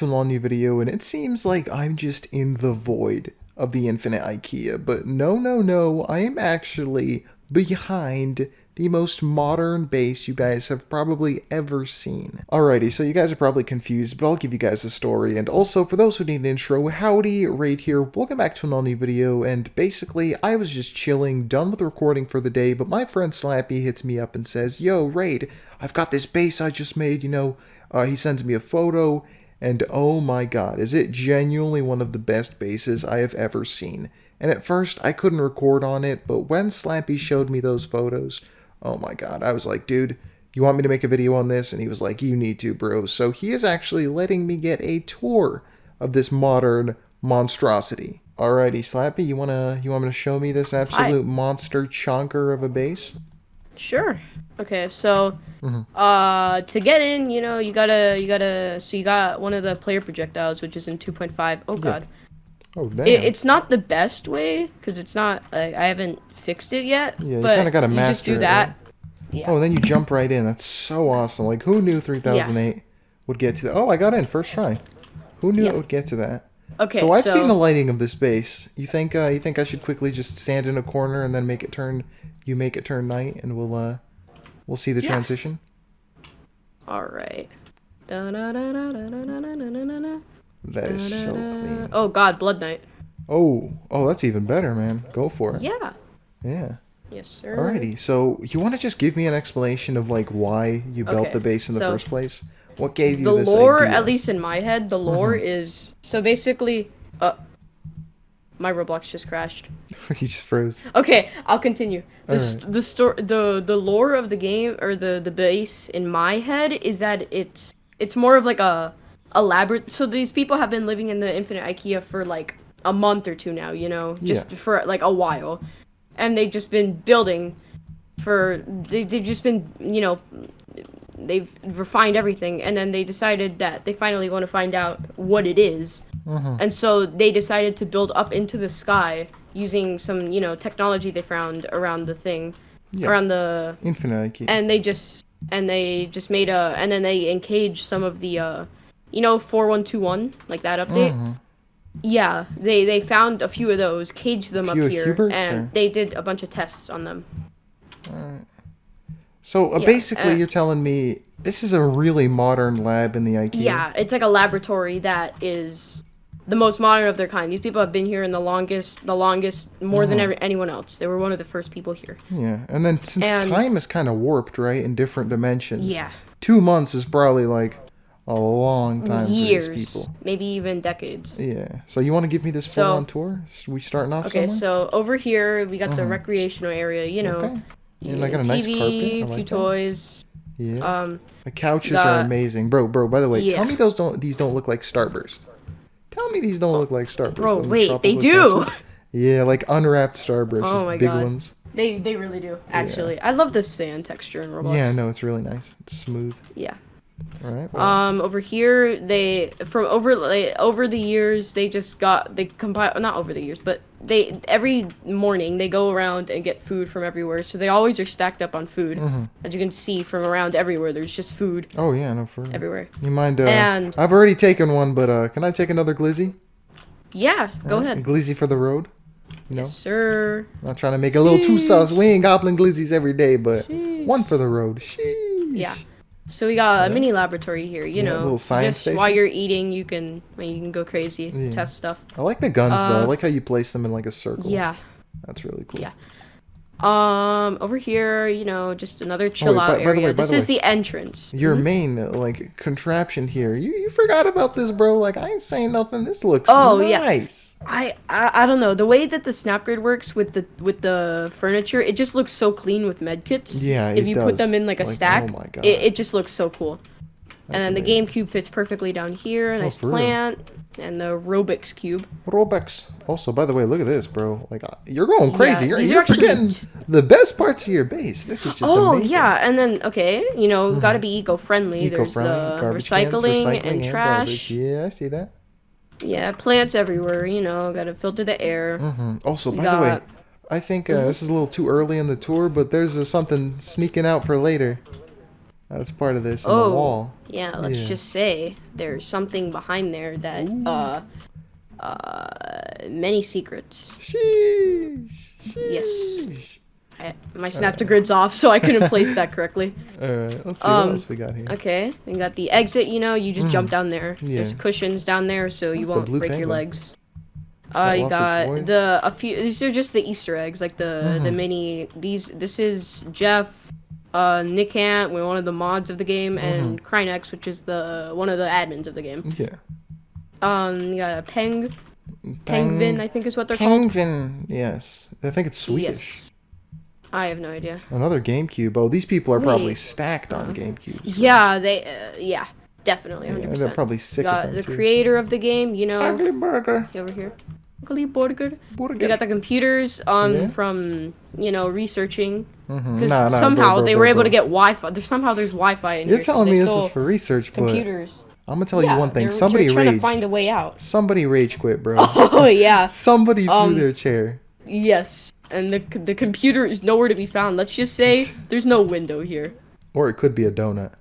To a new video, and it seems like I'm just in the void of the infinite IKEA, but no, I am actually behind the most modern base you guys have probably ever seen. Alrighty, so you guys are probably confused, but I'll give you guys a story, and also for those who need an intro, howdy, Raid here, welcome back to an all new video, and basically, I was just chilling, done with recording for the day, but my friend Slappi hits me up and says, yo, Raid, I've got this base I just made, he sends me a photo, and oh my god, is it genuinely one of the best bases I have ever seen. And at first, I couldn't record on it, but when Slappy showed me those photos, oh my god, I was like, dude, you want me to make a video on this? And he was like, you need to, bro. So he is actually letting me get a tour of this modern monstrosity. Alrighty, Slappy, you want me to show me this absolute monster chonker of a base? Sure. Okay, so to get in, you gotta so you got one of the player projectiles, which is in 2.5. Oh god. Oh damn. It's not the best way because it's not I haven't fixed it yet. Yeah, you but kind of got to you master just do it, that. right? Yeah. Oh, and then you jump right in. That's so awesome. Like, who knew 3008 would get to that? Oh, I got in first try. Who knew it would get to that? Okay. So I've seen the lighting of this base. You think I should quickly just stand in a corner and then make it turn? You make it turn night, and we'll see the transition. All right. That is so clean. Oh god, Blood Knight. Oh, that's even better, man. Go for it. Yeah. Yeah. Yes, sir. Alrighty. So you want to just give me an explanation of like why you built the base in the first place? What gave you this idea? The lore, at least in my head, the lore is so basically. My Roblox just crashed. He just froze. Okay, I'll continue. The lore of the game, or the base in my head, is that it's more of like a labyrinth. So these people have been living in the infinite IKEA for like a month or two now, just for like a while, and they've just been building they've just been they've refined everything, and then they decided that they finally want to find out what it is. And so they decided to build up into the sky using some, technology they found around the thing, around the infinite IKEA. And they just made and then they encaged some of the, 4121, like that update. Yeah, they found a few of those, caged them up here, Huberts, and they did a bunch of tests on them. Alright. So basically, you're telling me this is a really modern lab in the IKEA. Yeah, it's like a laboratory that is the most modern of their kind. These people have been here in the longest, more than anyone else. They were one of the first people here. Yeah, and then since time is kind of warped, right, in different dimensions. Yeah. 2 months is probably like a long time for these people. Maybe even decades. Yeah. So you want to give me this full-on tour? We starting off somewhere? Okay, so over here we got the recreational area. Okay. And I got a nice carpet. I like few that. toys. Yeah. The couches are amazing, bro. By the way, tell me these don't look like Starburst. Tell me these don't look like Starburst. Bro, wait, they do. Couches. Yeah, like unwrapped Starburst, oh my big god. ones. They really do. Actually, I love the sand texture in Roblox. Yeah, no, it's really nice. It's smooth. Yeah. All right. Over here, over the years not over the years, but every morning they go around and get food from everywhere. So they always are stacked up on food. As you can see from around everywhere, there's just food. Oh yeah, no, for everywhere. You mind? I've already taken one, but can I take another glizzy? Yeah, go ahead. A glizzy for the road. Yes, sir. I'm not trying to make a little too sauce. We ain't gobbling glizzies every day, but one for the road. Sheesh. Yeah. So we got a mini laboratory here, a little science station. While you're eating, you can go crazy, test stuff. I like the guns though. I like how you place them in like a circle. Yeah. That's really cool. Yeah. Over here, just another chill out area. This is the entrance. Your main like contraption here. You forgot about this, bro. Like I ain't saying nothing. This looks nice. Yeah. I don't know. The way that the snap grid works with the furniture, it just looks so clean with medkits. Yeah, if you put them in like a stack, oh my God. It just looks so cool. That's and then amazing. the GameCube fits perfectly down here. Nice plant. And the Robux cube. Robux. Also, by the way, look at this, bro. Like, you're going crazy. Yeah, you're forgetting the best parts of your base. This is just amazing. Oh, yeah. And then, gotta be eco-friendly. There's the recycling and trash. Garbage. Yeah, I see that. Yeah, plants everywhere, gotta filter the air. Also, by the way, I think this is a little too early in the tour, but there's something sneaking out for later. That's part of this in the Oh, wall. yeah, let's Yeah. just say there's something behind there that, Ooh. many secrets. Sheesh. Yes. Sheesh. My Snap-to-Grid's off, so I couldn't place that correctly. Alright, let's see what else we got here. Okay, we got the exit, you just jump down there. Yeah. There's cushions down there, so you The won't blue break your penguin. legs. Got You lots of got toys. a few, these are just the Easter eggs, like the mini, this is Jeff, Nick Ant, one of the mods of the game, and Krynex, which is one of the admins of the game. Yeah. You got a Penguin, I think is what they're called. Penguin, yes. I think it's Swedish. Yes. I have no idea. Another GameCube. Oh, these people are probably Wait. stacked on GameCubes. Yeah, yeah, definitely, 100%. Yeah, they're probably sick of Got them the too. creator of the game, Ugly burger. over here. Ugly burger. Burger. We got the computers Yeah. from researching because Nah, somehow bro, they bro, were able bro. to get Wi-Fi. There's Wi-Fi in You're here. so telling they me this stole is for research, but computers. I'm gonna tell you one thing. They're Somebody trying to raged. find a way out. Somebody rage quit, bro. Oh yeah, Somebody threw their chair. yes. And the computer is nowhere to be found. Let's just say there's no window here. Or it could be a donut.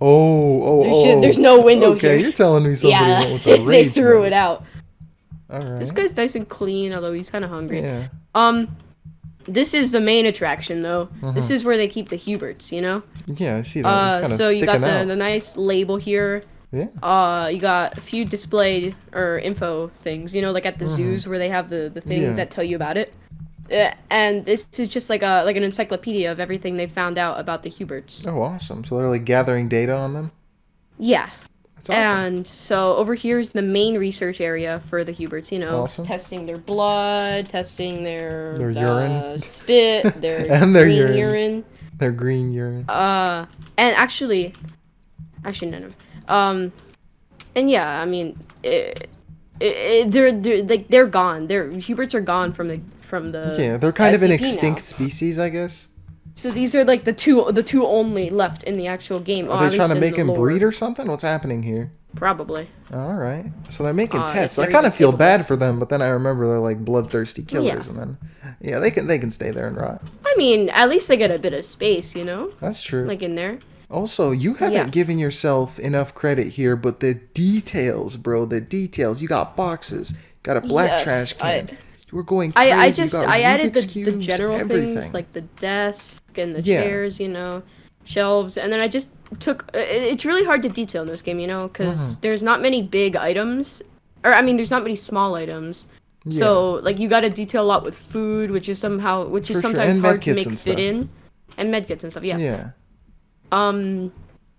Oh. There's no window okay, here. you're telling me somebody Yeah, went with the they rage threw mode. it out. Alright. This guy's nice and clean, although he's kind of hungry. Yeah. This is the main attraction, though. This is where they keep the Huberts, Yeah, I see that. It's kind of So you got sticking out. the nice label here. Yeah. You got a few display or info things, like at the zoos where they have the things Yeah. that tell you about it. And this is just like an encyclopedia of everything they found out about the Huberts. Oh, awesome. So they're like gathering data on them? Yeah. That's awesome. And so over here is the main research area for the Huberts, Awesome. testing their blood, testing their urine. spit, their And their green urine. Their green urine. and actually no. And yeah, I mean, they're gone. Huberts are gone from the. Yeah, they're kind of an SCP now. extinct species, I guess. So these are like the two only left in the actual game. Are they trying to make him him breed or something? What's happening here? Probably. All right. So they're making tests. they're I kind even of feel capable. bad for them, but then I remember they're like bloodthirsty killers, Yeah. and then yeah, they can stay there and rot. I mean, at least they get a bit of space, That's true. like in there. Also, you haven't Yeah. given yourself enough credit here, but the details, bro, the details. You got boxes, got a black Yes, trash can. We're going crazy. I added Rubik's the cubes, general everything. things like the desk and the Yeah. chairs, shelves, and then I just took. It's really hard to detail in this game, because there's not many big items, or I mean, there's not many small items. Yeah. So like you got to detail a lot with food, which is For sure, sometimes and hard to medkits make and fit stuff. in, and medkits and stuff. Yeah. Yeah.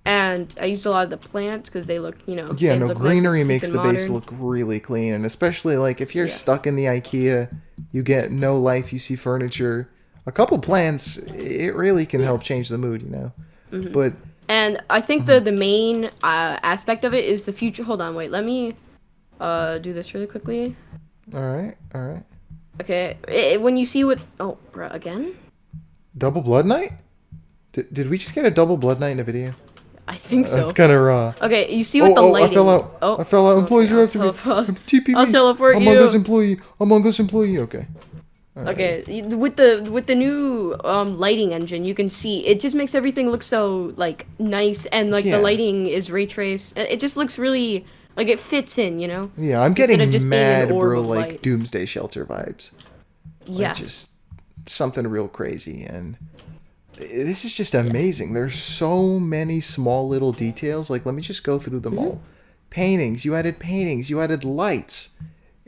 And I used a lot of the plants because they look, Yeah, they no, look nice and greenery sleek makes and the base modern. look really clean, and especially like if you're Yeah. stuck in the IKEA, you get no life, you see furniture, a couple plants, it really can help change the mood, But And I think the main aspect of it is the future. Hold on, wait. Let me do this really quickly. all right. Okay. When you see what... Oh, bruh, again? Double Blood Night? Did we just get a Double Blood Night in a video? I think so. That's kind of raw. Okay, you see what the lighting... I fell out. I fell out. Employees are after me. TP me. I'll teleport Among you. Us employee. Among Us employee. Okay. Okay, with the new lighting engine, you can see it just makes everything look so like nice, and like Yeah. the lighting is ray traced. It just looks really like it fits in, Yeah, I'm Instead getting of just being an mad, orb bro, of like light. Doomsday Shelter vibes. Yeah. Like just something real crazy, and this is just amazing. There's so many small little details. Like, let me just go through them all. Paintings, you added lights.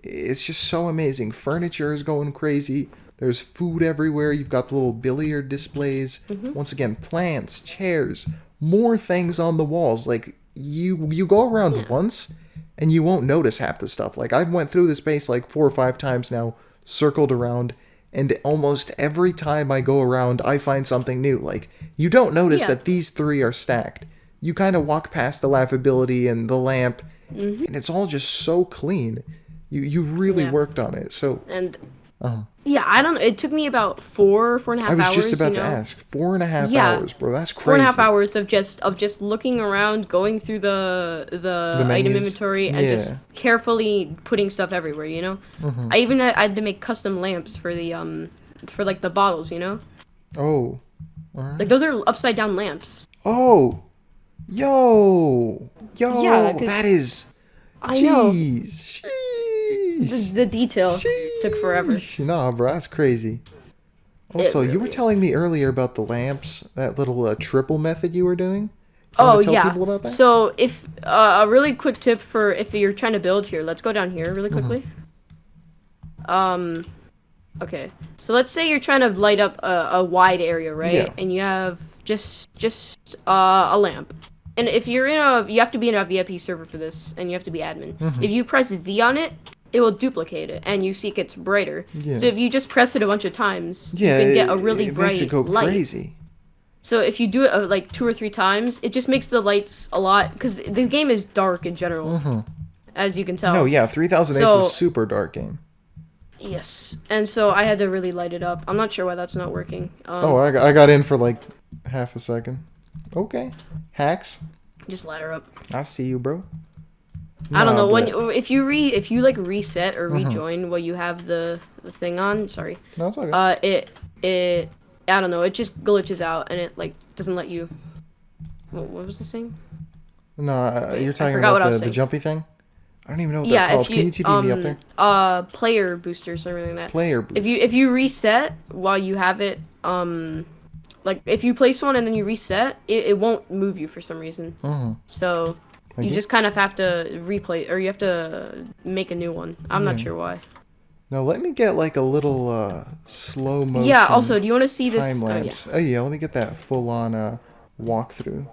It's just so amazing. Furniture is going crazy. There's food everywhere. You've got the little billiard displays. Once again, plants, chairs, more things on the walls. Like, you go around once and you won't notice half the stuff. Like, I've went through this space like 4 or 5 times now, circled around, and almost every time I go around, I find something new. Like, you don't notice that these 3 are stacked. You kind of walk past the laughability and the lamp, and it's all just so clean. You really worked on it. So, And yeah, I don't. It took me about 4.5 hours. I was just about you to know? ask. 4.5 Yeah. hours, bro. That's crazy. 4.5 hours of just looking around, going through the item menus? inventory, and Yeah. just carefully putting stuff everywhere. I even had to make custom lamps for the for like the bottles. Oh. All right. Like those are upside down lamps. Oh, yo, Yeah, yo, cause that is, I know jeez, sheesh, the detail took forever. sheesh. Nah, bro, that's crazy. It Also, you were really is. telling me earlier about the lamps, that little triple method you were doing. You want Oh to tell yeah. people about that? So if a really quick tip for if you're trying to build here, let's go down here really Mm-hmm. quickly. Um, okay. So let's say you're trying to light up a wide area, Yeah. right? And you have just a lamp. And if you're in a, you have to be in a VIP server for this, and you have to be admin. Mm-hmm. If you press V on it, it will duplicate it, and you see it gets brighter. So Yeah. if you just press it a bunch of times, you Yeah, can get a really it makes it bright go light. crazy. So if you do it like 2 or 3 times, it just makes the lights a lot, because the game is dark in general, Mm-hmm. as you can No, tell. yeah, 3008's a So super dark game. yes, and so I had to really light it up. I'm not sure why that's not working. Oh, I got in for like half a second. Okay. Hacks. Just ladder up. I see you, bro. I don't Nah, know when but if you like reset or mm-hmm. rejoin while you have the thing on. Sorry. No, it's okay. It I don't know. It just glitches out and it like doesn't let you. What was this thing? No, Wait, you're I talking forgot about what I was the saying. jumpy thing? I don't even know what they're Yeah, called. if Can you you TP me up there? player booster or something like that. Player boost. If you reset while you have it like if you place one and then you reset, it won't move you for some reason. Mm-hmm. So you Okay. just kind of have to replay or you have to make a new one. I'm not Yeah. sure why. Now let me get like a little slow Yeah, also, motion do you want to see time this? Oh, yeah. lapse. Oh yeah, let me get that full on walkthrough.